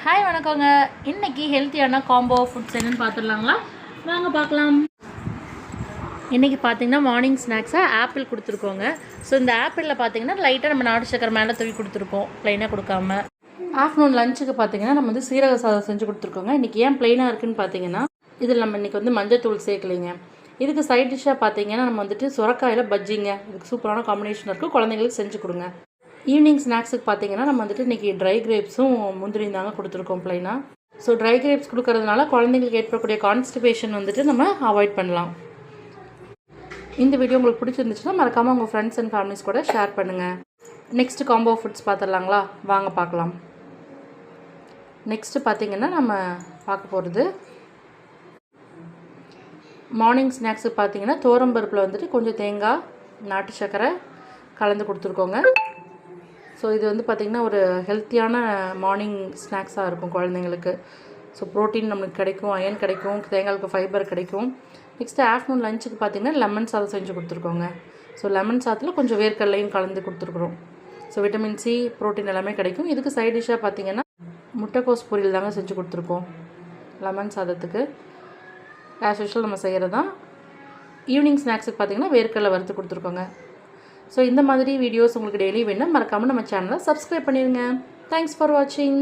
Hi வணக்கங்க. இன்றைக்கி ஹெல்த்தியான காம்போ ஃபுட்ஸ் என்னென்னு பார்த்துடலாங்களா? வாங்க பார்க்கலாம். இன்றைக்கி பார்த்திங்கன்னா மார்னிங் ஸ்நாக்ஸாக ஆப்பிள் கொடுத்துருக்கோங்க. ஸோ இந்த ஆப்பிளில் பார்த்திங்கன்னா லைட்டாக நம்ம நாட்டு சக்கரை மேலே தூவி கொடுத்துருக்கோம், ப்ளைனாக கொடுக்காம. ஆஃப்டர்நூன் லஞ்சுக்கு பார்த்திங்கன்னா நம்ம வந்து சீரக சாதம் செஞ்சு கொடுத்துருக்கோங்க. இன்றைக்கி ஏன் ப்ளைனாக இருக்குதுன்னு பார்த்தீங்கன்னா, இதில் நம்ம இன்றைக்கி வந்து மஞ்சத்தூள் சேர்க்கலைங்க. இதுக்கு சைட் டிஷ்ஷாக பார்த்திங்கன்னா நம்ம வந்துட்டு சுரக்காயில் பஜ்ஜிங்க, இதுக்கு சூப்பரான காம்பினேஷன் இருக்குது. குழந்தைங்களுக்கு செஞ்சு கொடுங்க. ஈவினிங் ஸ்நாக்ஸுக்கு பார்த்தீங்கன்னா நம்ம வந்துட்டு இன்றைக்கி ட்ரை கிரேப்ஸும் முந்திரியும் தாங்க கொடுத்துருக்கோம் ப்ளைனாக. ஸோ ட்ரை கிரேப்ஸ் கொடுக்கறதுனால குழந்தைங்களுக்கு ஏற்படக்கூடிய கான்ஸ்டிபேஷன் வந்துட்டு நம்ம அவாய்ட் பண்ணலாம். இந்த வீடியோ உங்களுக்கு பிடிச்சிருந்துச்சுன்னா மறக்காமல் உங்கள் ஃப்ரெண்ட்ஸ் அண்ட் ஃபேமிலிஸ் கூட ஷேர் பண்ணுங்கள். நெக்ஸ்ட்டு காம்போ ஃபுட்ஸ் பார்த்துடலாங்களா? வாங்க பார்க்கலாம். நெக்ஸ்ட்டு பார்த்திங்கன்னா நம்ம பார்க்க போகிறது மார்னிங் ஸ்நாக்ஸுக்கு பார்த்திங்கன்னா தோரம்பருப்பில் வந்துட்டு கொஞ்சம் தேங்காய், நாட்டு சக்கரை கலந்து கொடுத்துருக்கோங்க. ஸோ இது வந்து பார்த்திங்கன்னா ஒரு ஹெல்த்தியான மார்னிங் ஸ்நாக்ஸாக இருக்கும் குழந்தைங்களுக்கு. ஸோ ப்ரோட்டீன் நம்மளுக்கு கிடைக்கும், அயன் கிடைக்கும், தேங்காய்க்கு ஃபைபர் கிடைக்கும். நெக்ஸ்ட்டு ஆஃப்டர்நூன் லஞ்சுக்கு பார்த்திங்கன்னா லெமன் சாதம் செஞ்சு கொடுத்துருக்கோங்க. ஸோ லெமன் சாதத்தில் கொஞ்சம் வேர்க்கடலையும் கலந்து கொடுத்துருக்குறோம். ஸோ விட்டமின் சி, ப்ரோட்டீன் எல்லாமே கிடைக்கும். இதுக்கு சைட் டிஷ்ஷாக பார்த்திங்கன்னா முட்டைக்கோஸ் பொரியல் தாங்க செஞ்சு கொடுத்துருக்கோம் லெமன் சாதத்துக்கு. ஆஸ் யூஷுவல் நம்ம செய்கிறது தான். ஈவினிங் ஸ்நாக்ஸுக்கு பார்த்திங்கன்னா வேர்க்கடலை வறுத்து கொடுத்துருக்கோங்க. ஸோ இந்த மாதிரி வீடியோஸ் உங்களுக்கு டெய்லி வேணும்னா மறக்காமல் நம்ம சேனலை சப்ஸ்கிரைப் பண்ணிடுங்க. தேங்க்ஸ் ஃபார் வாட்சிங்.